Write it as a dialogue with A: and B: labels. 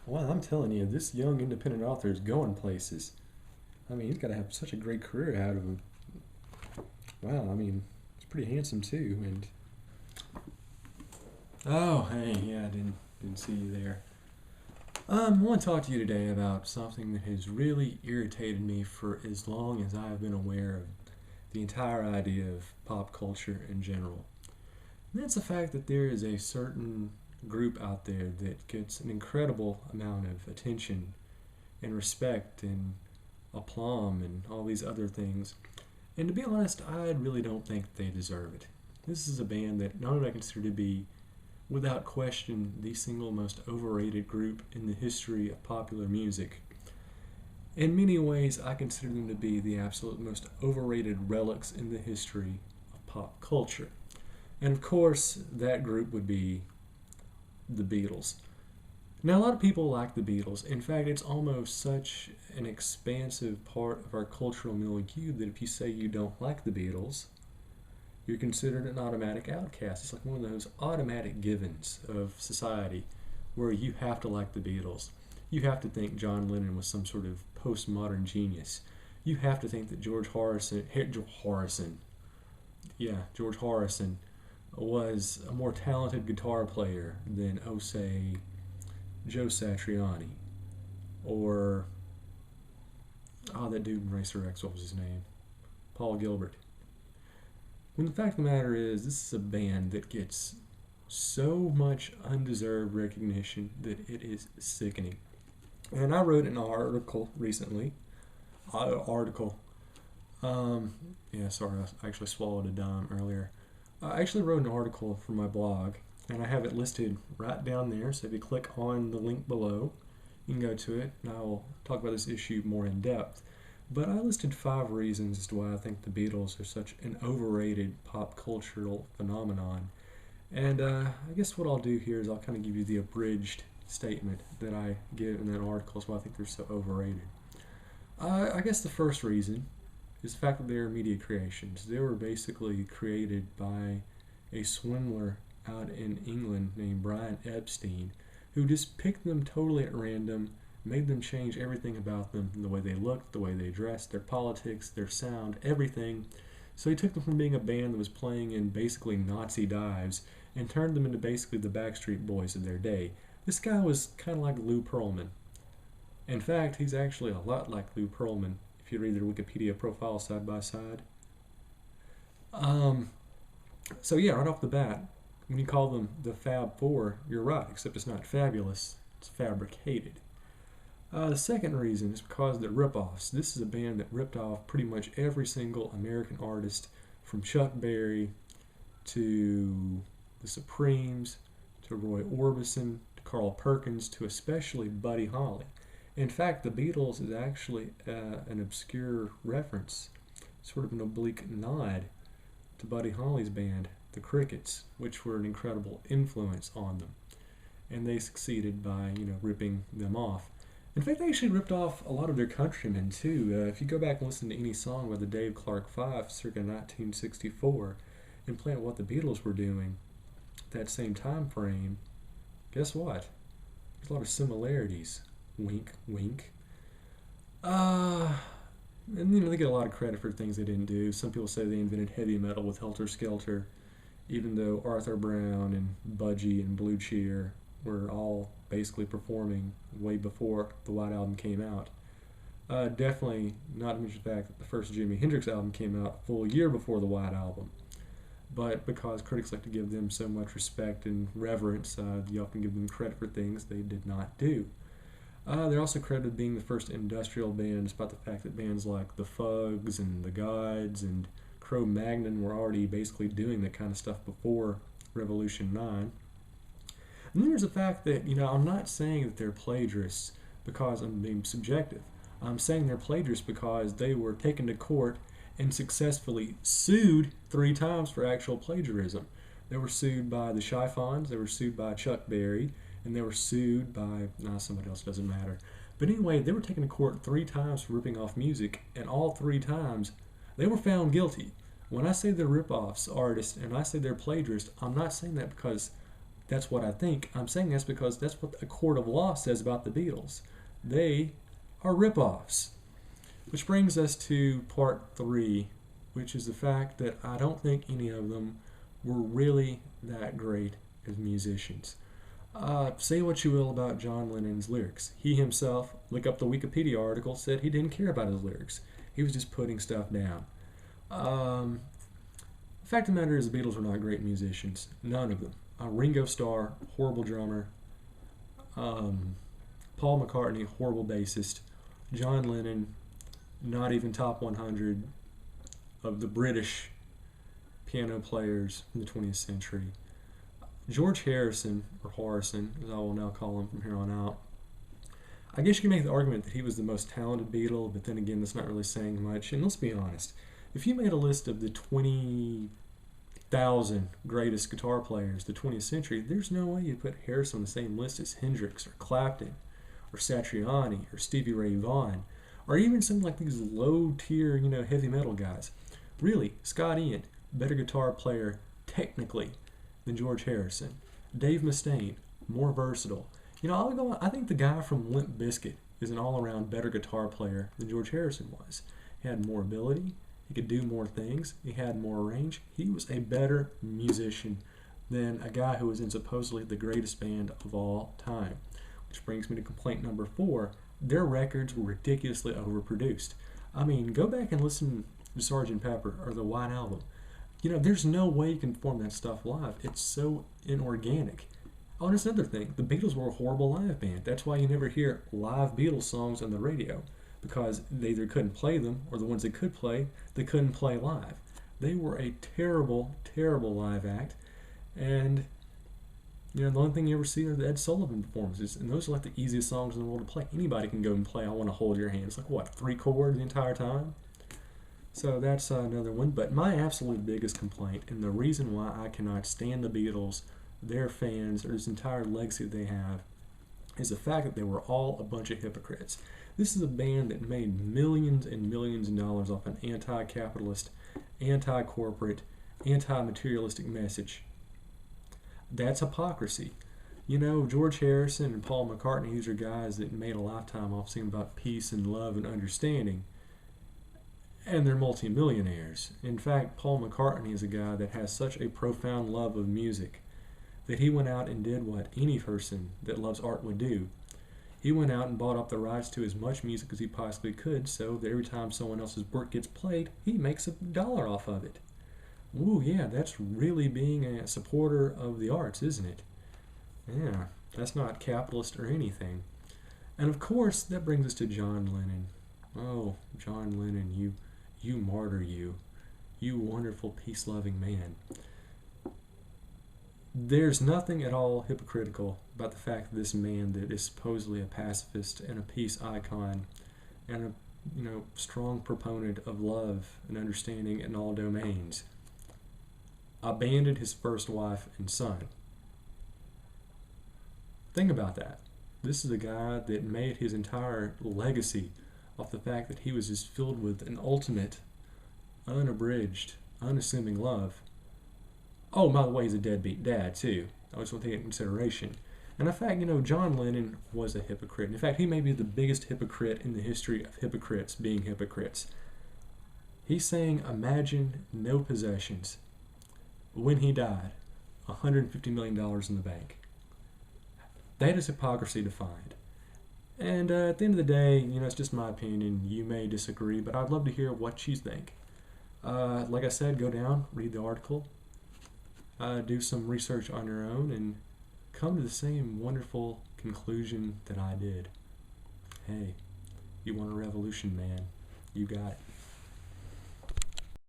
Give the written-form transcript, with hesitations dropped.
A: Well, I'm telling you, this young independent author is going places. I mean, he's got to have such a great career ahead of him. Wow, I mean, he's pretty handsome too. And oh, hey, yeah, I didn't see you there. I want to talk to you today about something that has really irritated me for as long as I've been aware of the entire idea of pop culture in general. And that's the fact that there is a certain group out there that gets an incredible amount of attention and respect and aplomb and all these other things. And to be honest, I really don't think they deserve it. This is a band that not only I consider to be, without question, the single most overrated group in the history of popular music. In many ways, I consider them to be the absolute most overrated relics in the history of pop culture. And of course, that group would be the Beatles. Now, a lot of people like the Beatles. In fact, it's almost such an expansive part of our cultural milieu that if you say you don't like the Beatles, you're considered an automatic outcast. It's like one of those automatic givens of society where you have to like the Beatles. You have to think John Lennon was some sort of postmodern genius. You have to think that George Harrison was a more talented guitar player than, oh, say, Joe Satriani, or that dude in Racer X, what was his name? Paul Gilbert. When the fact of the matter is, this is a band that gets so much undeserved recognition that it is sickening. And I wrote an article recently. Yeah, sorry, I actually swallowed a dime earlier. I actually wrote an article for my blog, and I have it listed right down there. So if you click on the link below, you can go to it, and I'll talk about this issue more in depth. But I listed 5 reasons as to why I think the Beatles are such an overrated pop cultural phenomenon. And I guess what I'll do here is I'll kind of give you the abridged statement that I give in that article as why I think they're so overrated. I guess the first reason is the fact that they are media creations. They were basically created by a swindler out in England named Brian Epstein, who just picked them totally at random, made them change everything about them, the way they looked, the way they dressed, their politics, their sound, everything. So he took them from being a band that was playing in basically Nazi dives and turned them into basically the Backstreet Boys of their day. This guy was kind of like Lou Pearlman. In fact, he's actually a lot like Lou Pearlman if you read their Wikipedia profile side by side. So yeah, right off the bat, when you call them the Fab Four, you're right, except it's not fabulous, it's fabricated. The second reason is because they're rip-offs. This is a band that ripped off pretty much every single American artist, from Chuck Berry to the Supremes to Roy Orbison to Carl Perkins to especially Buddy Holly. In fact, the Beatles is actually an obscure reference, sort of an oblique nod to Buddy Holly's band, the Crickets, which were an incredible influence on them. And they succeeded by, ripping them off. In fact, they actually ripped off a lot of their countrymen too. If you go back and listen to any song by the Dave Clark Five, circa 1964, and plan what the Beatles were doing that same time frame, guess what? There's a lot of similarities. Wink, wink. And they get a lot of credit for things they didn't do. Some people say they invented heavy metal with Helter Skelter, even though Arthur Brown and Budgie and Blue Cheer were all basically performing way before the White Album came out. Definitely not to mention the fact that the first Jimi Hendrix album came out a full year before the White Album. But because critics like to give them so much respect and reverence, you often give them credit for things they did not do. They're also credited with being the first industrial band, despite the fact that bands like the Fugs and the Guides and Cro-Magnon were already basically doing that kind of stuff before Revolution 9. And then there's the fact that, I'm not saying that they're plagiarists because I'm being subjective. I'm saying they're plagiarists because they were taken to court and successfully sued 3 times for actual plagiarism. They were sued by the Chiffons, they were sued by Chuck Berry, and they were sued by, somebody else, doesn't matter. But anyway, they were taken to court 3 times for ripping off music, and all 3 times they were found guilty. When I say they're rip-offs artists and I say they're plagiarists, I'm not saying that because That's what I think. I'm saying that's because that's what a court of law says about the Beatles. They are rip-offs. Which brings us to part 3, which is the fact that I don't think any of them were really that great as musicians. Say what you will about John Lennon's lyrics. He himself, look up the Wikipedia article, said he didn't care about his lyrics. He was just putting stuff down. The fact of the matter is the Beatles were not great musicians. None of them. Ringo Starr, horrible drummer. Paul McCartney, horrible bassist. John Lennon, not even top 100 of the British piano players in the 20th century. George Harrison, or Harrison, as I will now call him from here on out, I guess you can make the argument that he was the most talented Beatle, but then again, that's not really saying much. And let's be honest, if you made a list of the 20,000 greatest guitar players of the 20th century, there's no way you put Harrison on the same list as Hendrix or Clapton or Satriani or Stevie Ray Vaughan, or even some like these low-tier, heavy metal guys. Really, Scott Ian, better guitar player technically than George Harrison. Dave Mustaine, more versatile. I think the guy from Limp Bizkit is an all-around better guitar player than George Harrison was. He had more ability. He could do more things. He had more range. He was a better musician than a guy who was in supposedly the greatest band of all time. Which brings me to complaint number 4. Their records were ridiculously overproduced. I mean, go back and listen to Sgt. Pepper or the White Album. There's no way you can perform that stuff live. It's so inorganic. Oh, and there's another thing. The Beatles were a horrible live band. That's why you never hear live Beatles songs on the radio, because they either couldn't play them, or the ones they could play, they couldn't play live. They were a terrible, terrible live act. And, the only thing you ever see are the Ed Sullivan performances, and those are like the easiest songs in the world to play. Anybody can go and play I Want to Hold Your Hand. It's like, what, 3 chords the entire time? So that's another one. But my absolute biggest complaint, and the reason why I cannot stand the Beatles, their fans, or this entire legacy they have, is the fact that they were all a bunch of hypocrites. This is a band that made millions and millions of dollars off an anti-capitalist, anti-corporate, anti-materialistic message. That's hypocrisy. George Harrison and Paul McCartney, these are guys that made a lifetime off singing about peace and love and understanding. And they're multimillionaires. In fact, Paul McCartney is a guy that has such a profound love of music that he went out and did what any person that loves art would do. He went out and bought up the rights to as much music as he possibly could, so that every time someone else's work gets played, he makes $1 off of it. Ooh, yeah, that's really being a supporter of the arts, isn't it? Yeah, that's not capitalist or anything. And of course, that brings us to John Lennon. Oh, John Lennon, you martyr, you wonderful peace-loving man. There's nothing at all hypocritical about the fact that this man that is supposedly a pacifist and a peace icon and a strong proponent of love and understanding in all domains abandoned his first wife and son. Think about that. This is a guy that made his entire legacy off the fact that he was just filled with an ultimate, unabridged, unassuming love. Oh, by the way, he's a deadbeat dad, too. I just want to take it into consideration. And in fact, John Lennon was a hypocrite. In fact, he may be the biggest hypocrite in the history of hypocrites being hypocrites. He's saying, imagine no possessions. When he died, $150 million in the bank. That is hypocrisy defined. And at the end of the day, it's just my opinion. You may disagree, but I'd love to hear what you think. Like I said, go down, read the article, do some research on your own, and come to the same wonderful conclusion that I did. Hey, you want a revolution, man? You got it.